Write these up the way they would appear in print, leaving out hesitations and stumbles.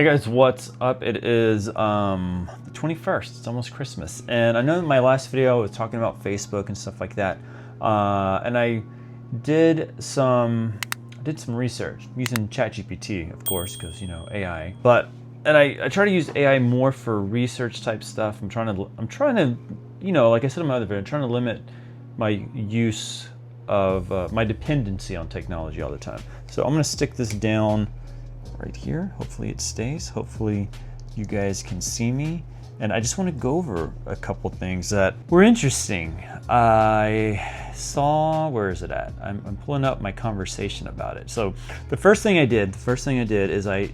Hey guys, what's up? It is the 21st. It's almost Christmas. And I know in my last video I was talking about Facebook and stuff like that. And I did some research using ChatGPT, of course, because, you know, AI. And I try to use AI more for research type stuff. I'm trying to, you know, like I said in my other video, I'm trying to limit my use of my dependency on technology all the time. So I'm going to stick this down right here. Hopefully it stays. Hopefully you guys can see me. And I just want to go over a couple things that were interesting. I saw, where is it at? I'm pulling up my conversation about it. So the first thing I did is I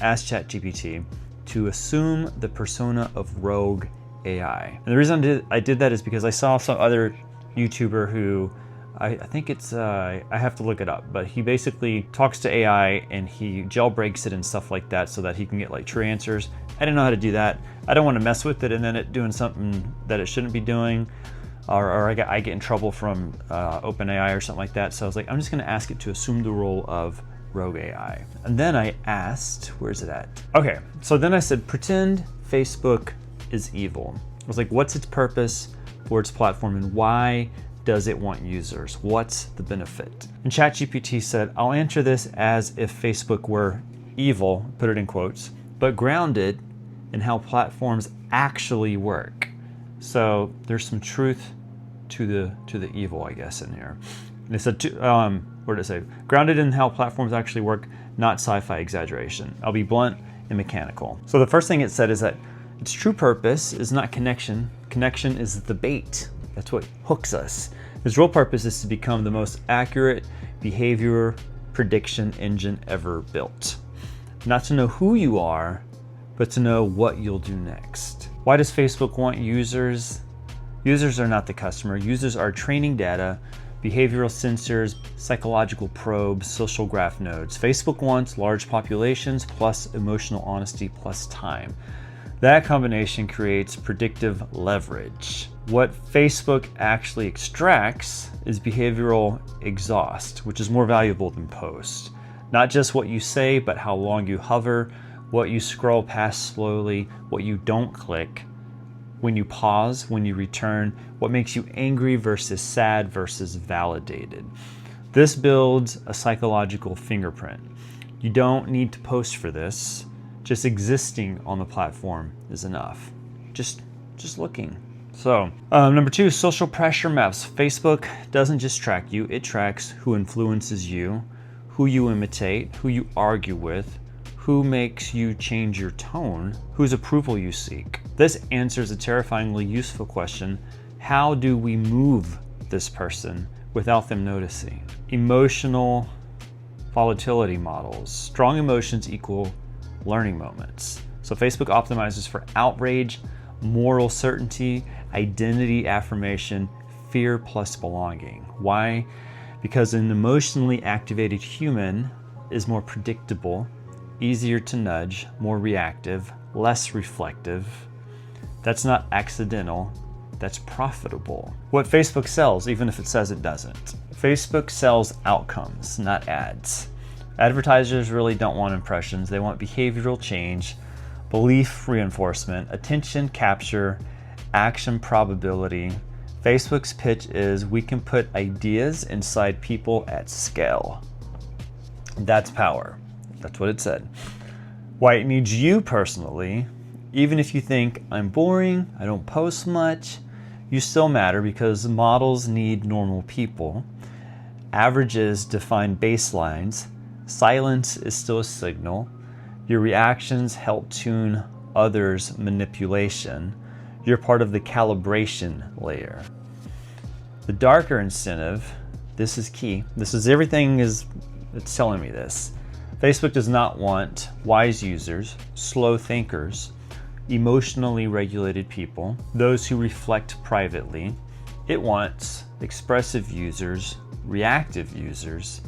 asked ChatGPT to assume the persona of rogue AI. And the reason I did that is because I saw some other YouTuber who, I think it's, I have to look it up, but he basically talks to AI and he jailbreaks it and stuff like that so that he can get like true answers. I didn't know how to do that. I don't want to mess with it and then it doing something that it shouldn't be doing, or I get in trouble from OpenAI or something like that. So I was like, I'm just going to ask it to assume the role of rogue AI. And then I asked, where's it at? Okay, so then I said, pretend Facebook is evil. I was like, what's its purpose for its platform and why does it want users? What's the benefit? And ChatGPT said, I'll answer this as if Facebook were evil, put it in quotes, but grounded in how platforms actually work. So there's some truth to the evil, I guess, in here. And it said, where did it say? Grounded in how platforms actually work, not sci-fi exaggeration. I'll be blunt and mechanical. So the first thing it said is that its true purpose is not connection. Connection is the bait. That's what hooks us. Its real purpose is to become the most accurate behavior prediction engine ever built. Not to know who you are, but to know what you'll do next. Why does Facebook want users? Users are not the customer. Users are training data, behavioral sensors, psychological probes, social graph nodes. Facebook wants large populations plus emotional honesty plus time. That combination creates predictive leverage. What Facebook actually extracts is behavioral exhaust, which is more valuable than post. Not just what you say, but how long you hover, what you scroll past slowly, what you don't click, when you pause, when you return, what makes you angry versus sad versus validated. This builds a psychological fingerprint. You don't need to post for this. Just existing on the platform is enough. Just looking. So number two, social pressure maps. Facebook doesn't just track you, it tracks who influences you, who you imitate, who you argue with, who makes you change your tone, whose approval you seek. This answers a terrifyingly useful question: how do we move this person without them noticing? Emotional volatility models. Strong emotions equal learning moments. So Facebook optimizes for outrage, moral certainty, identity affirmation, fear plus belonging. Why? Because an emotionally activated human is more predictable, easier to nudge, more reactive, less reflective. That's not accidental, that's profitable. What Facebook sells, even if it says it doesn't. Facebook sells outcomes, not ads. Advertisers really don't want impressions, they want behavioral change, belief reinforcement, attention capture, action probability. Facebook's pitch is we can put ideas inside people at scale. That's power. That's what it said. Why it needs you personally, even if you think I'm boring, I don't post much, you still matter because models need normal people. Averages define baselines. Silence is still a signal. Your reactions help tune others' manipulation. You're part of the calibration layer. The darker incentive, this is key. This is everything it's telling me this. Facebook does not want wise users, slow thinkers, emotionally regulated people, those who reflect privately. It wants expressive users, reactive users,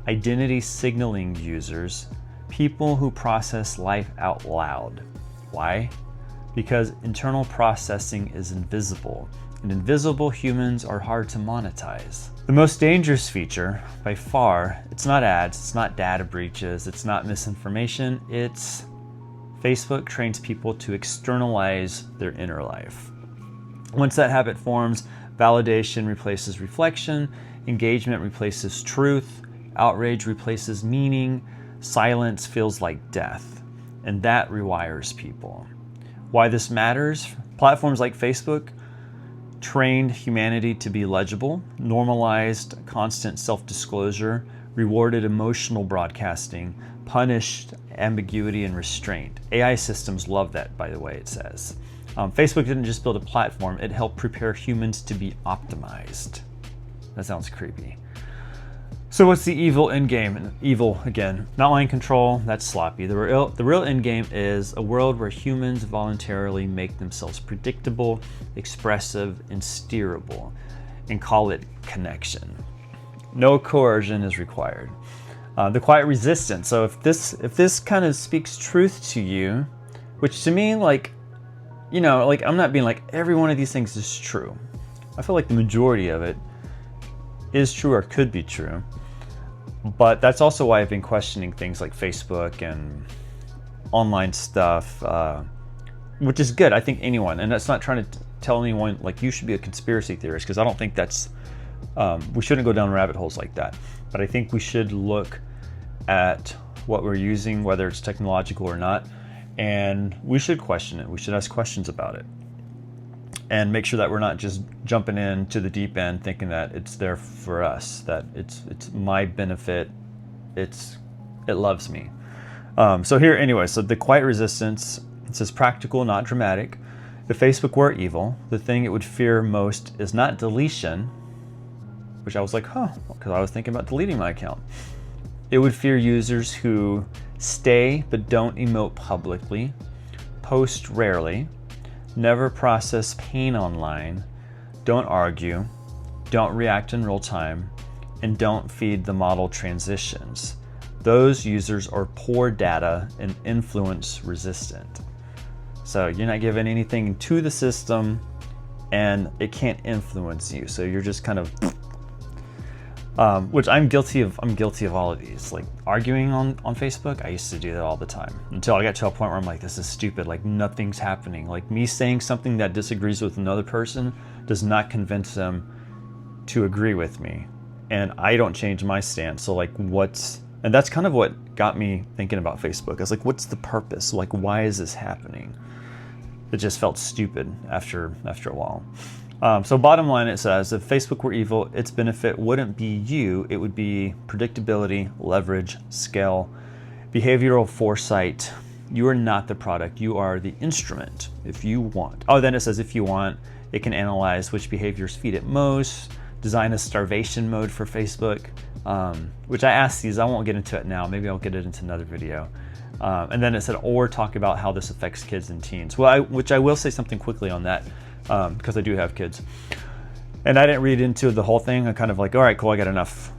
identity signaling users, people who process life out loud. Why? Because internal processing is invisible, and invisible humans are hard to monetize. The most dangerous feature, by far, it's not ads, it's not data breaches, it's not misinformation, it's Facebook trains people to externalize their inner life. Once that habit forms, validation replaces reflection, engagement replaces truth, outrage replaces meaning, silence feels like death, and that rewires people. Why this matters? Platforms like Facebook trained humanity to be legible, normalized constant self-disclosure, rewarded emotional broadcasting, punished ambiguity and restraint. AI systems love that, by the way, it says. Facebook didn't just build a platform, it helped prepare humans to be optimized. That sounds creepy. So what's the evil end game? Evil, again, not mind control, that's sloppy. The real end game is a world where humans voluntarily make themselves predictable, expressive, and steerable, and call it connection. No coercion is required. The quiet resistance. So if this kind of speaks truth to you, which to me, like, you know, like I'm not being like every one of these things is true. I feel like the majority of it is true or could be true. But that's also why I've been questioning things like Facebook and online stuff, which is good. I think anyone, and that's not trying to tell anyone like you should be a conspiracy theorist, because I don't think that's, we shouldn't go down rabbit holes like that. But I think we should look at what we're using, whether it's technological or not, and we should question it. We should ask questions about it and make sure that we're not just jumping into the deep end thinking that it's there for us, that it's my benefit, it loves me. So here, anyway, so the quiet resistance, it says practical, not dramatic. If Facebook were evil, the thing it would fear most is not deletion, which I was like, because I was thinking about deleting my account. It would fear users who stay but don't emote publicly, post rarely, never process pain online, don't argue, don't react in real time, and don't feed the model transitions. Those users are poor data and influence resistant. So you're not giving anything to the system and it can't influence you. So you're just kind of, which I'm guilty of all of these. Like arguing on Facebook, I used to do that all the time until I got to a point where I'm like, this is stupid, like nothing's happening. Like me saying something that disagrees with another person does not convince them to agree with me. And I don't change my stance. So like and that's kind of what got me thinking about Facebook. I was like, what's the purpose? Like, why is this happening? It just felt stupid after a while. So bottom line, it says, if Facebook were evil, its benefit wouldn't be you, it would be predictability, leverage, scale, behavioral foresight. You are not the product, you are the instrument if you want. Oh, then it says if you want, it can analyze which behaviors feed it most, design a starvation mode for Facebook, which I asked these, I won't get into it now, maybe I'll get it into another video. And then it said, or talk about how this affects kids and teens. Well, which I will say something quickly on that. Because I do have kids, and I didn't read into the whole thing. I kind of like, all right, cool, I got enough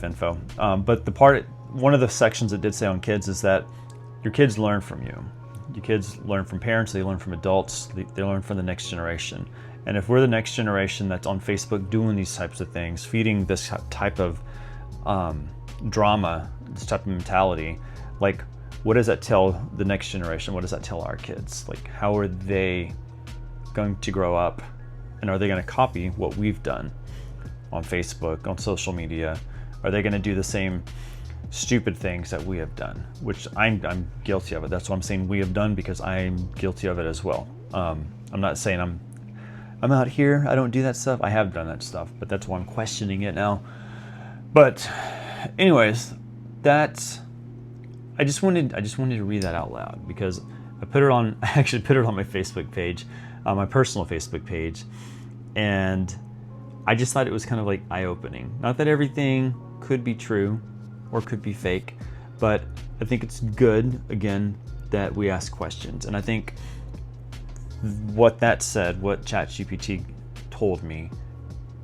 info. But one of the sections that did say on kids is that your kids learn from you. Your kids learn from parents, they learn from adults, they learn from the next generation. And if we're the next generation that's on Facebook doing these types of things, feeding this type of drama, this type of mentality, like what does that tell the next generation? What does that tell our kids? Like how are they going to grow up, and are they going to copy what we've done on Facebook, on social media? Are they going to do the same stupid things that we have done, which I'm guilty of it. That's what I'm saying we have done, because I'm guilty of it as well. I'm not saying I'm out here, I don't do that stuff. I have done that stuff, but that's why I'm questioning it now. But anyways, I just wanted to read that out loud, because I actually put it on my Facebook page, my personal Facebook page, and I just thought it was kind of like eye-opening. Not that everything could be true or could be fake, but I think it's good, again, that we ask questions. And I think what that said, what ChatGPT told me,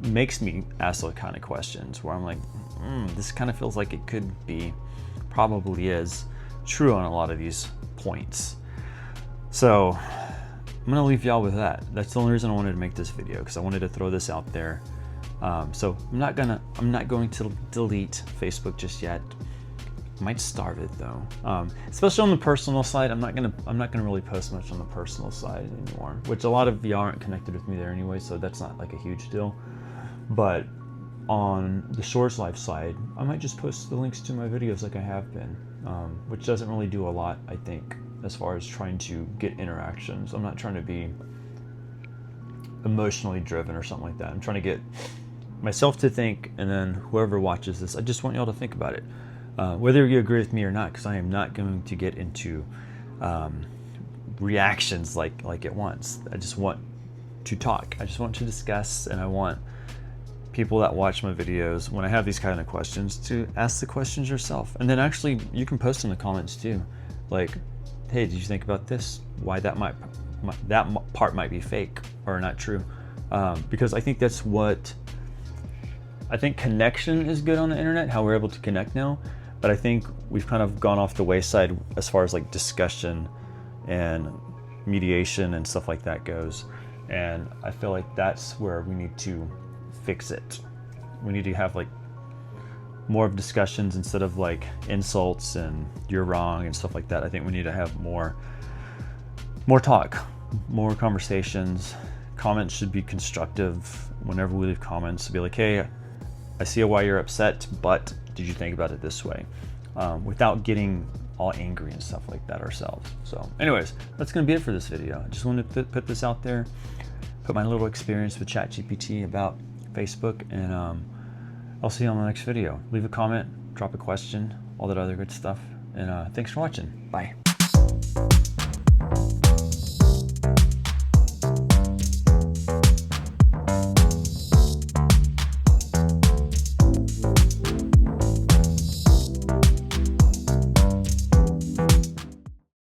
makes me ask those kind of questions where I'm like, this kind of feels like it could be, probably is, true on a lot of these points. So I'm gonna leave y'all with that. That's the only reason I wanted to make this video, because I wanted to throw this out there. So I'm not going to delete Facebook just yet. Might starve it though. Especially on the personal side. I'm not gonna really post much on the personal side anymore, which a lot of you aren't connected with me there anyway, so that's not like a huge deal. But on the ShoresLife side, I might just post the links to my videos like I have been, which doesn't really do a lot, I think, as far as trying to get interactions. I'm not trying to be emotionally driven or something like that. I'm trying to get myself to think, and then whoever watches this, I just want y'all to think about it. Whether you agree with me or not, because I am not going to get into reactions like it once. I just want to talk. I just want to discuss, and I want people that watch my videos, when I have these kind of questions, to ask the questions yourself. And then actually, you can post in the comments too. Like, hey, did you think about this? Why that part might be fake or not true? Because I think that's what, I think connection is good on the internet, how we're able to connect now. But I think we've kind of gone off the wayside as far as like discussion and mediation and stuff like that goes. And I feel like that's where we need to fix it. We need to have like more of discussions instead of like insults and you're wrong and stuff like that. I think we need to have more talk, more conversations. Comments should be constructive. Whenever we leave comments, to be like, hey, I see why you're upset, but did you think about it this way? Without getting all angry and stuff like that ourselves. So anyways, that's gonna be it for this video. I just wanted to put this out there, put my little experience with ChatGPT about Facebook, and I'll see you on the next video. Leave a comment, drop a question, all that other good stuff, and thanks for watching. Bye.